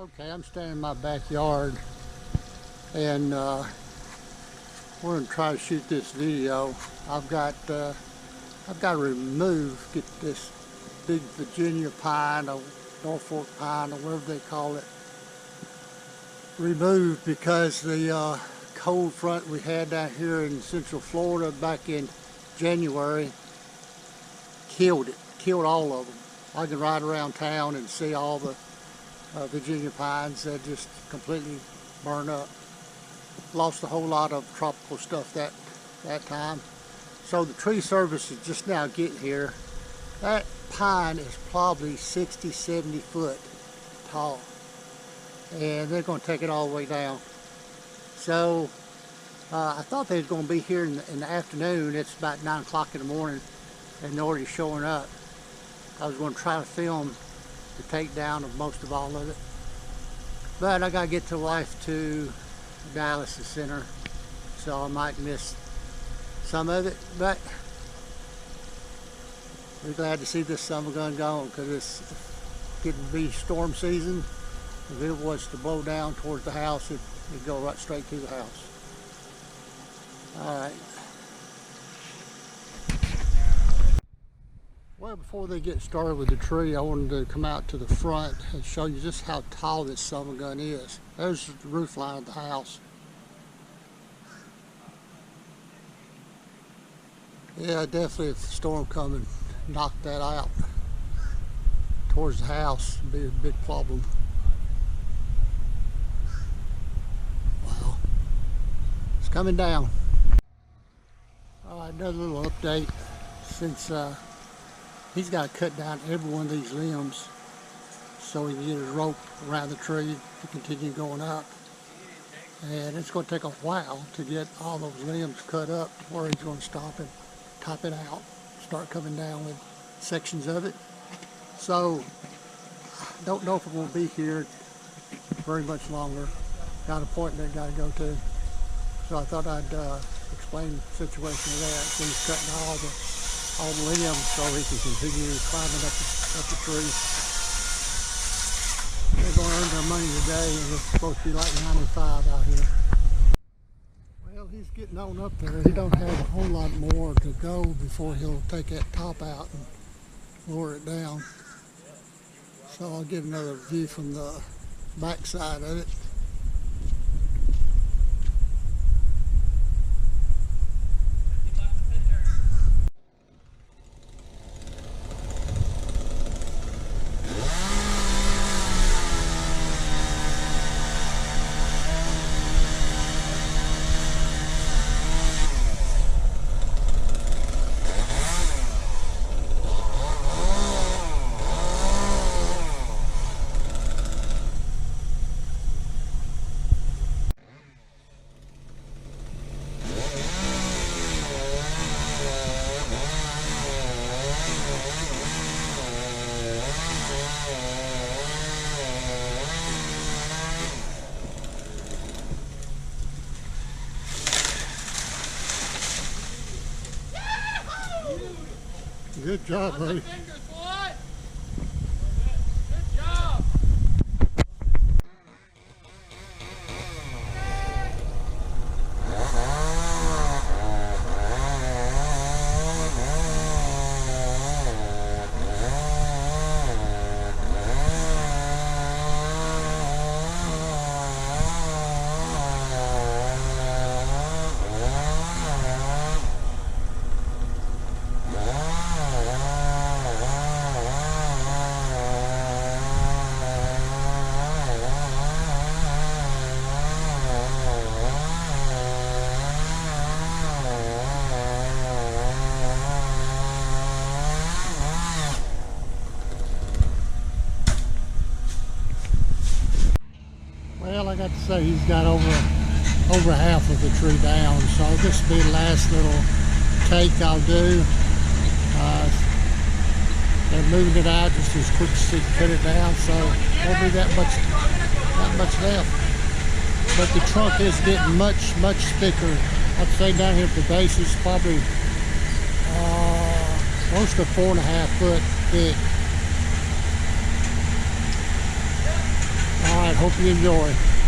Okay, I'm standing in my backyard and we're going to try to shoot this video. I've got to get this big Virginia pine or Norfolk pine or whatever they call it removed because the cold front we had down here in Central Florida back in January killed all of them. I can ride around town and see all the Virginia pines that just completely burned up. Lost a whole lot of tropical stuff that time. So the tree service is just now getting here. That pine is probably 60, 70 foot tall. And they're going to take it all the way down. So I thought they was going to be here in the afternoon. It's about 9 o'clock in the morning and they're already showing up. I was going to try to film the takedown of most of all of it. But I got to get the wife to dialysis center, so I might miss some of it. But we're glad to see this summer gun gone because it's getting to be storm season. If it was to blow down towards the house, it'd go right straight through the house. Alright. Well, before they get started with the tree, I wanted to come out to the front and show you just how tall this summer gun is. There's the roof line of the house. Yeah, definitely if the storm come and knock that out towards the house, it'd be a big problem. Wow. It's coming down. Alright, another little update. Since he's got to cut down every one of these limbs so he can get his rope around the tree to continue going up. And it's going to take a while to get all those limbs cut up where he's going to stop and top it out, start coming down with sections of it. So I don't know if we're going to be here very much longer. Got an appointment I got to go to. So I thought I'd explain the situation with that. So he's cutting all the limbs so he can continue climbing up the tree. They're going to earn their money today, and it's supposed to be like 95 out here. Well, he's getting on up there. He don't have a whole lot more to go before he'll take that top out and lower it down. So I'll get another view from the back side of it. Good job, buddy. Well, I got to say he's got over half of the tree down, so this will be the last little take I'll do. They're moving it out just as quick as they cut it down, so won't be that much left. But the trunk is getting much thicker. I'd say down here at the base is probably close to 4.5 foot thick. Alright, Hope you enjoy.